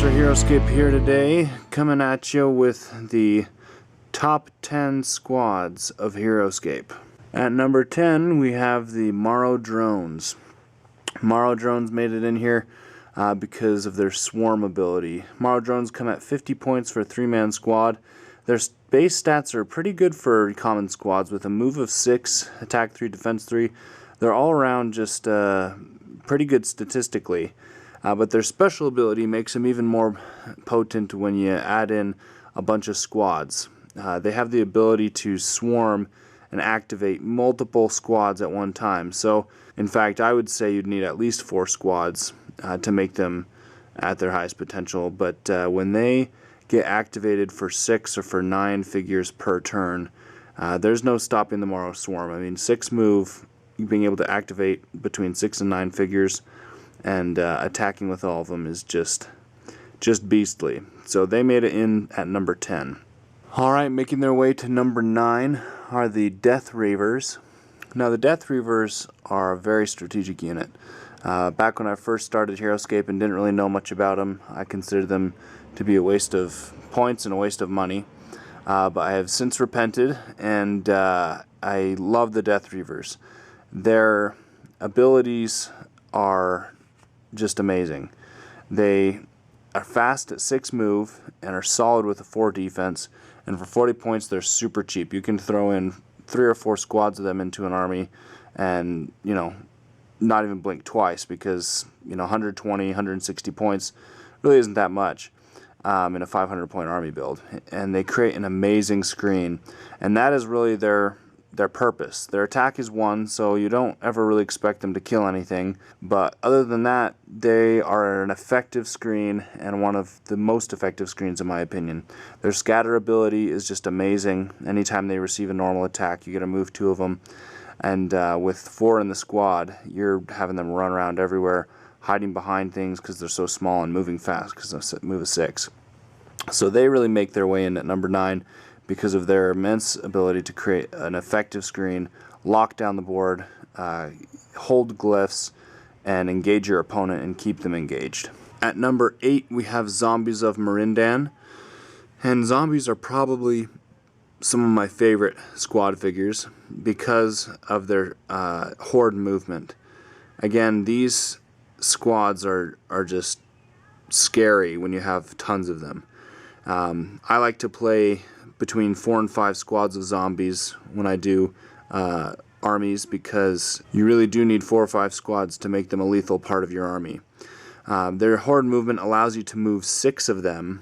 Mr. Heroscape here today, coming at you with the top 10 squads of Heroscape. At number 10, we have the Marro Drones. Marro Drones made it in here because of their swarm ability. Marro Drones come at 50 points for a 3-man squad. Their base stats are pretty good for common squads with a move of 6, attack 3, defense 3. They're all around just pretty good statistically. But their special ability makes them even more potent when you add in a bunch of squads. They have the ability to swarm and activate multiple squads at one time. So, in fact, I would say you'd need at least 4 squads to make them at their highest potential. But when they get activated for 6 or for 9 figures per turn, there's no stopping the Marro Swarm. I mean, 6 move, being able to activate between 6 and 9 figures, and attacking with all of them is just beastly. So they made it in at number 10. Alright, making their way to number 9 are the Death Ravers. Now the Death Ravers are a very strategic unit. Back when I first started Heroscape and didn't really know much about them, I considered them to be a waste of points and a waste of money. But I have since repented, and I love the Death Reavers. Their abilities are just amazing. They are fast at 6 move and are solid with a 4 defense, and for 40 points they're super cheap. You can throw in 3 or 4 squads of them into an army and, you know, not even blink twice, because, you know, 120, 160 points really isn't that much in a 500 point army build. And they create an amazing screen, and that is really their purpose. Their attack is 1, so you don't ever really expect them to kill anything, but other than that, they are an effective screen, and one of the most effective screens in my opinion. Their scatter ability is just amazing. Anytime they receive a normal attack, you get to move 2 of them, and with 4 in the squad, you're having them run around everywhere, hiding behind things because they're so small, and moving fast because of move of 6. So they really make their way in at number 9 because of their immense ability to create an effective screen, lock down the board, hold glyphs, and engage your opponent and keep them engaged. At number 8, we have Zombies of Marindan. And zombies are probably some of my favorite squad figures because of their horde movement. Again, these squads are just scary when you have tons of them. I like to play between 4 and 5 squads of zombies when I do armies, because you really do need 4 or 5 squads to make them a lethal part of your army. Their horde movement allows you to move 6 of them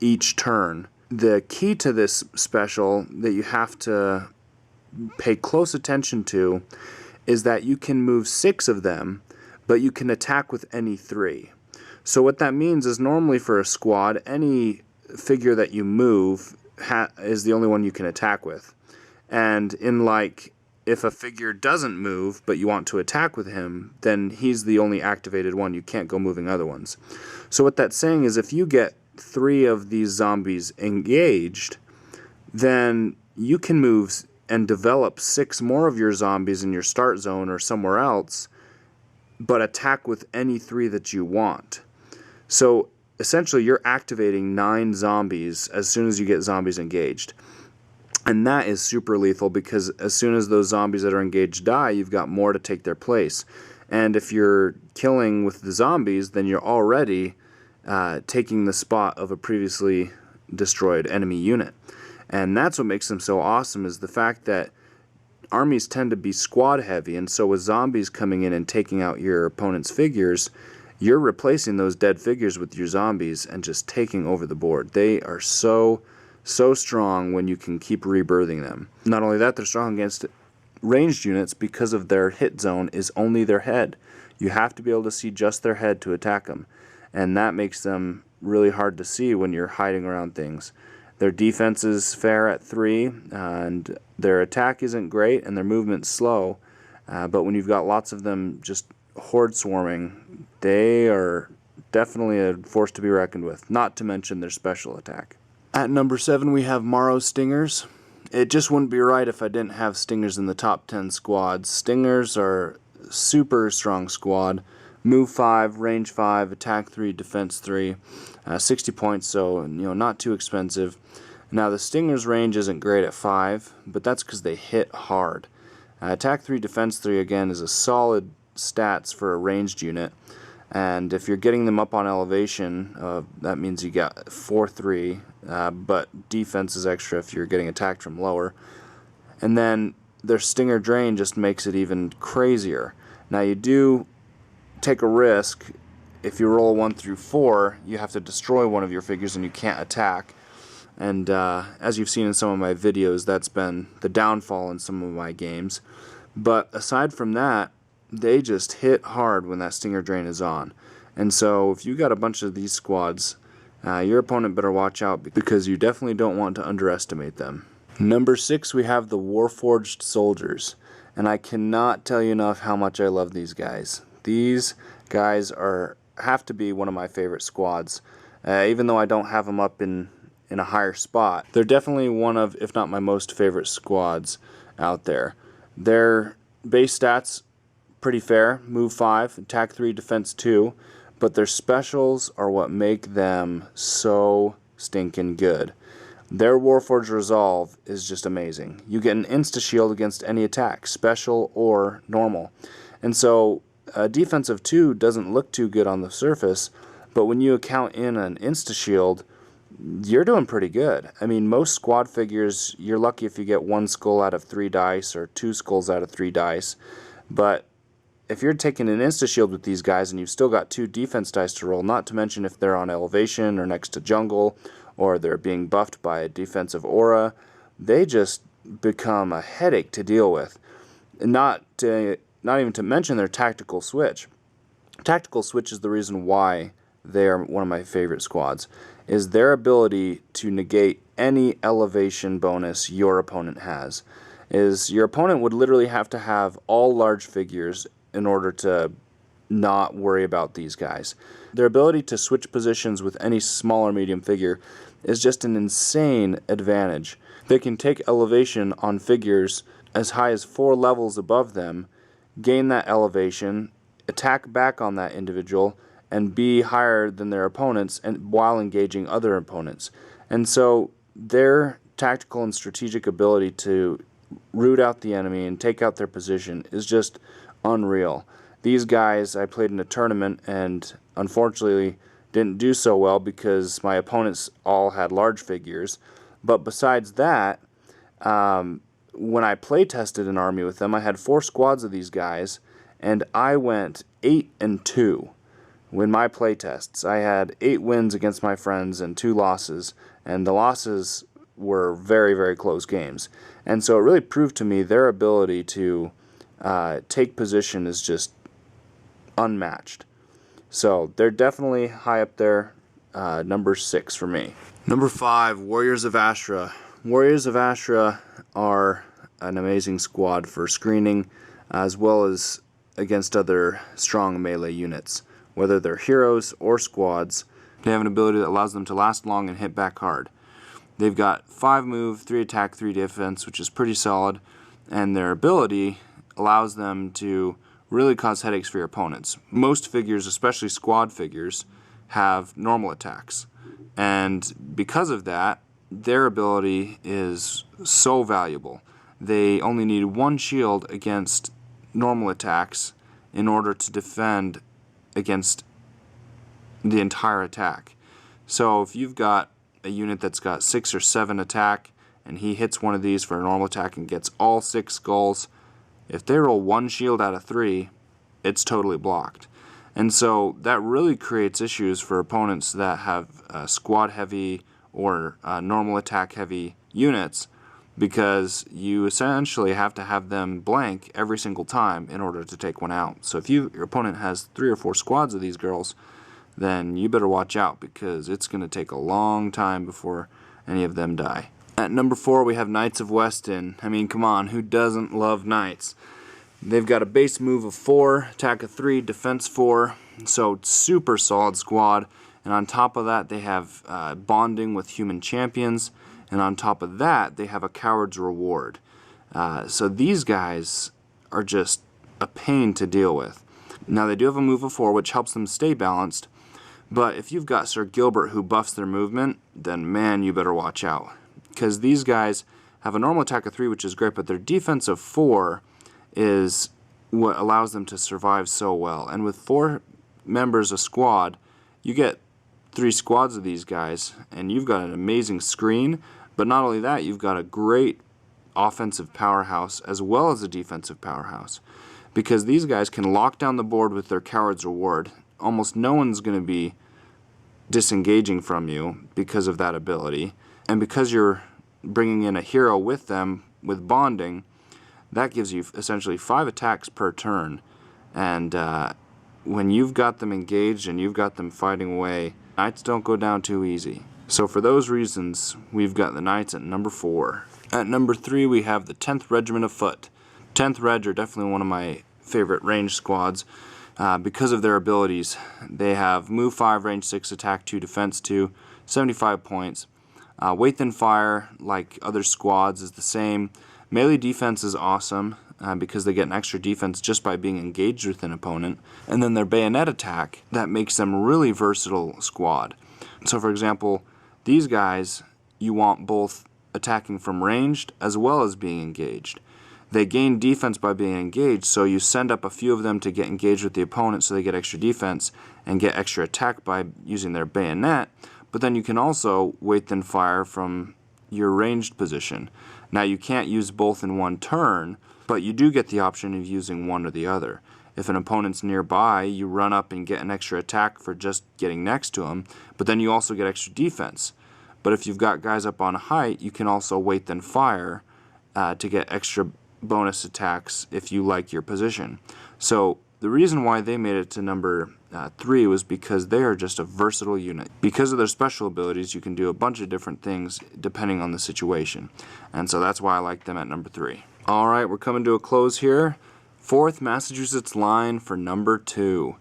each turn. The key to this special that you have to pay close attention to is that you can move 6 of them, but you can attack with any 3. So what that means is, normally for a squad, any figure that you move is the only one you can attack with. And if a figure doesn't move but you want to attack with him, then he's the only activated one. You can't go moving other ones. So what that's saying is, if you get 3 of these zombies engaged, then you can move and develop 6 more of your zombies in your start zone or somewhere else, but attack with any 3 that you want. So essentially, you're activating 9 zombies as soon as you get zombies engaged. And that is super lethal, because as soon as those zombies that are engaged die, you've got more to take their place. And if you're killing with the zombies, then you're already taking the spot of a previously destroyed enemy unit. And that's what makes them so awesome, is the fact that armies tend to be squad heavy, and so with zombies coming in and taking out your opponent's figures, you're replacing those dead figures with your zombies and just taking over the board. They are so strong when you can keep rebirthing them. Not only that, they're strong against ranged units because of their hit zone is only their head. You have to be able to see just their head to attack them, and that makes them really hard to see when you're hiding around things. Their defense is fair at 3, and their attack isn't great, and their movement's slow, but when you've got lots of them just horde swarming, they are definitely a force to be reckoned with, not to mention their special attack. At number 7, we have Marro Stingers. It just wouldn't be right if I didn't have Stingers in the top 10 squads. Stingers are super strong squad. Move 5, range 5, attack 3, defense 3, 60 points, so not too expensive. Now the Stinger's range isn't great at 5, but that's because they hit hard. Attack 3, defense 3 again is a solid stats for a ranged unit, and if you're getting them up on elevation, that means you got 4-3, but defense is extra if you're getting attacked from lower. And then their Stinger drain just makes it even crazier. Now you do take a risk. If you roll 1 through 4, you have to destroy one of your figures and you can't attack. And as you've seen in some of my videos, that's been the downfall in some of my games. But aside from that, they just hit hard when that Stinger drain is on. And so if you got a bunch of these squads, your opponent better watch out, because you definitely don't want to underestimate them. Number 6, we have the Warforged Soldiers. And I cannot tell you enough how much I love these guys. These guys have to be one of my favorite squads, even though I don't have them up in a higher spot. They're definitely one of, if not my most favorite squads out there. Their base stats, pretty fair, move 5, attack 3, defense 2, but their specials are what make them so stinking good. Their Warforged Resolve is just amazing. You get an insta-shield against any attack, special or normal. And so a defense of 2 doesn't look too good on the surface, but when you account in an insta-shield, you're doing pretty good. I mean, most squad figures, you're lucky if you get 1 skull out of 3 dice or 2 skulls out of 3 dice. But if you're taking an insta-shield with these guys and you've still got 2 defense dice to roll, not to mention if they're on elevation or next to jungle or they're being buffed by a defensive aura, they just become a headache to deal with. Not even to mention their tactical switch. Tactical switch is the reason why they are one of my favorite squads, is their ability to negate any elevation bonus your opponent has. Your opponent would literally have to have all large figures in order to not worry about these guys. Their ability to switch positions with any small or medium figure is just an insane advantage. They can take elevation on figures as high as 4 levels above them, gain that elevation, attack back on that individual, and be higher than their opponents, and while engaging other opponents. And so their tactical and strategic ability to root out the enemy and take out their position is just unreal. These guys, I played in a tournament and unfortunately didn't do so well because my opponents all had large figures. But besides that, when I play tested an army with them, I had 4 squads of these guys, and I went 8-2 in my play tests. I had 8 wins against my friends and 2 losses, and the losses were very, very close games. And so it really proved to me their ability to take position is just unmatched. So they're definitely high up there, number 6 for me. Number 5, Warriors of Astra. Warriors of Astra are an amazing squad for screening, as well as against other strong melee units. Whether they're heroes or squads, they have an ability that allows them to last long and hit back hard. They've got 5 move, 3 attack, 3 defense, which is pretty solid, and their ability allows them to really cause headaches for your opponents. Most figures, especially squad figures, have normal attacks, and because of that, their ability is so valuable. They only need 1 shield against normal attacks in order to defend against the entire attack. So if you've got a unit that's got 6 or 7 attack and he hits one of these for a normal attack and gets all 6 skulls, if they roll 1 shield out of 3, it's totally blocked. And so that really creates issues for opponents that have squad heavy or normal attack heavy units, because you essentially have to have them blank every single time in order to take one out. So if your opponent has 3 or 4 squads of these girls, then you better watch out, because it's going to take a long time before any of them die. At number 4, we have Knights of Weston. I mean, come on, who doesn't love Knights? They've got a base move of 4, attack of 3, defense 4, so super solid squad. And on top of that, they have bonding with human champions, and on top of that, they have a coward's reward. So these guys are just a pain to deal with. Now they do have a move of 4, which helps them stay balanced, but if you've got Sir Gilbert who buffs their movement, then man, you better watch out. Because these guys have a normal attack of 3, which is great, but their defense of 4 is what allows them to survive so well. And with 4 members a squad, you get 3 squads of these guys, and you've got an amazing screen, but not only that, you've got a great offensive powerhouse as well as a defensive powerhouse. Because these guys can lock down the board with their Coward's Reward. Almost no one's going to be disengaging from you because of that ability. And because you're bringing in a hero with them with bonding, that gives you essentially 5 attacks per turn. And when you've got them engaged and you've got them fighting away, Knights don't go down too easy. So for those reasons, we've got the Knights at number 4. At number 3, we have the 10th Regiment of Foot. 10th Reg are definitely one of my favorite range squads because of their abilities. They have move 5, range 6, attack 2, defense 2, 75 points. Weight Thin Fire, like other squads, is the same. Melee defense is awesome because they get an extra defense just by being engaged with an opponent. And then their bayonet attack, that makes them a really versatile squad. So for example, these guys, you want both attacking from ranged as well as being engaged. They gain defense by being engaged, so you send up a few of them to get engaged with the opponent so they get extra defense and get extra attack by using their bayonet, but then you can also Weight Thin Fire from your ranged position. Now you can't use both in one turn, but you do get the option of using one or the other. If an opponent's nearby, you run up and get an extra attack for just getting next to them, but then you also get extra defense. But if you've got guys up on height, you can also Weight Thin Fire to get extra bonus attacks if you like your position. So the reason why they made it to number 3 was because they are just a versatile unit. Because of their special abilities, you can do a bunch of different things depending on the situation. And so that's why I like them at number 3. Alright, we're coming to a close here. 4th Massachusetts Line for number 2.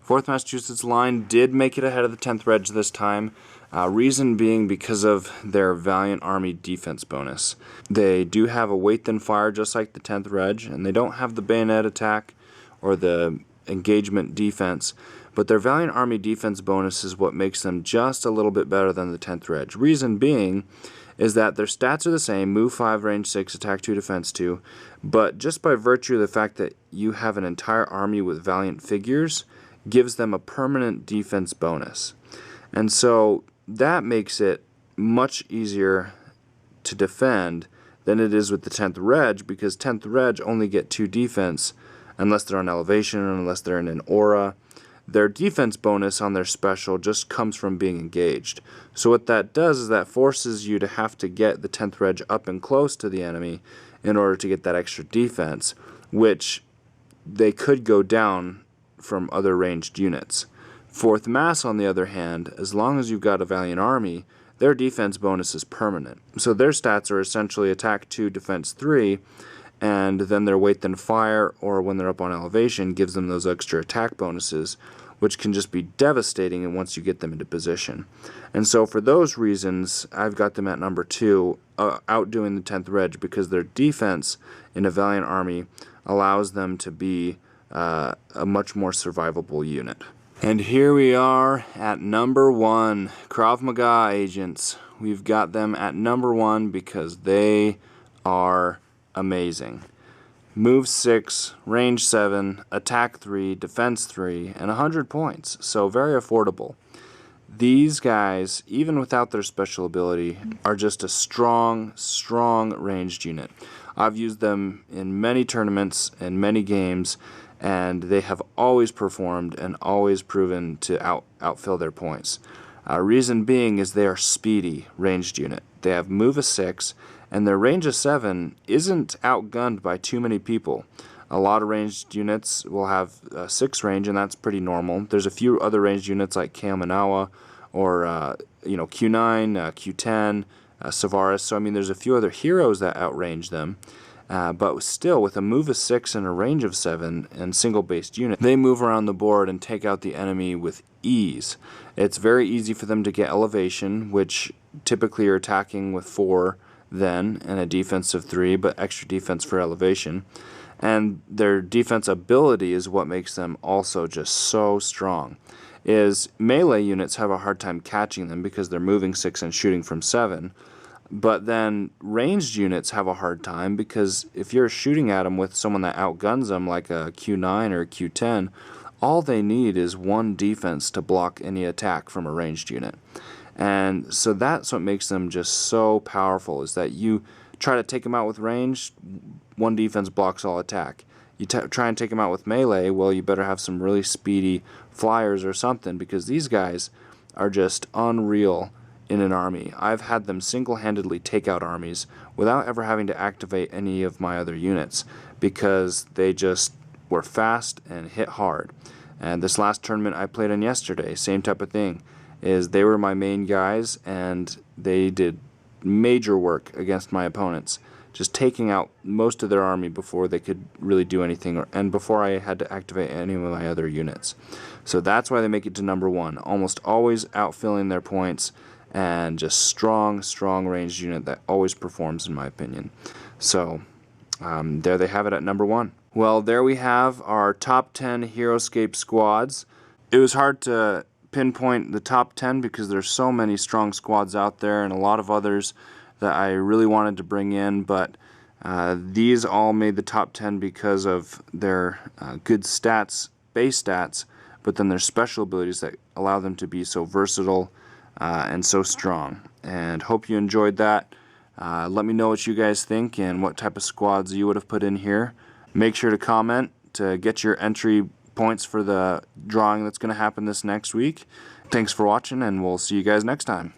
4th Massachusetts Line did make it ahead of the 10th Reg this time. Reason being because of their Valiant Army defense bonus. They do have a Weight Thin Fire just like the 10th Reg, and they don't have the bayonet attack or the engagement defense, but their Valiant Army defense bonus is what makes them just a little bit better than the 10th Reg. Reason being is that their stats are the same, move 5, range 6, attack 2, defense 2, but just by virtue of the fact that you have an entire army with Valiant figures gives them a permanent defense bonus. And so that makes it much easier to defend than it is with the 10th Reg, because 10th Reg only get 2 defense unless they're on elevation or unless they're in an aura. Their defense bonus on their special just comes from being engaged. So what that does is that forces you to have to get the 10th Reg up and close to the enemy in order to get that extra defense, which they could go down from other ranged units. 4th Mass, on the other hand, as long as you've got a Valiant Army, their defense bonus is permanent. So their stats are essentially attack 2, defense 3, and then their Weight Thin Fire, or when they're up on elevation, gives them those extra attack bonuses, which can just be devastating once you get them into position. And so for those reasons, I've got them at number 2, outdoing the 10th Reg, because their defense in a Valiant Army allows them to be a much more survivable unit. And here we are at number 1, Krav Maga agents. We've got them at number 1 because they are amazing. Move 6, range 7, attack 3, defense 3, and 100 points. So very affordable. These guys, even without their special ability, are just a strong ranged unit. I've used them in many tournaments and many games, and they have always performed and always proven to outfill their points. Reason being is they are speedy ranged unit. They have move of 6, and their range of 7 isn't outgunned by too many people. A lot of ranged units will have 6 range, and that's pretty normal. There's a few other ranged units like Kaminawa or Q9, Q10, Savaris. So I mean, there's a few other heroes that outrange them. But still, with a move of 6 and a range of 7 and single-based unit, they move around the board and take out the enemy with ease. It's very easy for them to get elevation, which typically are attacking with 4 then, and a defense of 3, but extra defense for elevation. and their defense ability is what makes them also just so strong. Is melee units have a hard time catching them because they're moving 6 and shooting from 7. But then ranged units have a hard time because if you're shooting at them with someone that outguns them like a Q9 or a Q10, all they need is 1 defense to block any attack from a ranged unit. And so that's what makes them just so powerful, is that you try to take them out with range, 1 defense blocks all attack. You try and take them out with melee, well, you better have some really speedy flyers or something, because these guys are just unreal in an army. I've had them single-handedly take out armies without ever having to activate any of my other units, because they just were fast and hit hard. And this last tournament I played in yesterday, same type of thing, is they were my main guys and they did major work against my opponents, just taking out most of their army before they could really do anything, and before I had to activate any of my other units. So that's why they make it to number 1, almost always outfilling their points, and just strong ranged unit that always performs, in my opinion. So there they have it at number 1. Well, there we have our top 10 Heroscape squads. It was hard to pinpoint the top 10 because there's so many strong squads out there and a lot of others that I really wanted to bring in, but these all made the top 10 because of their good stats, base stats, but then their special abilities that allow them to be so versatile and so strong. And hope you enjoyed that. Let me know what you guys think and what type of squads you would have put in here. Make sure to comment to get your entry points for the drawing that's going to happen this next week. Thanks for watching, and we'll see you guys next time.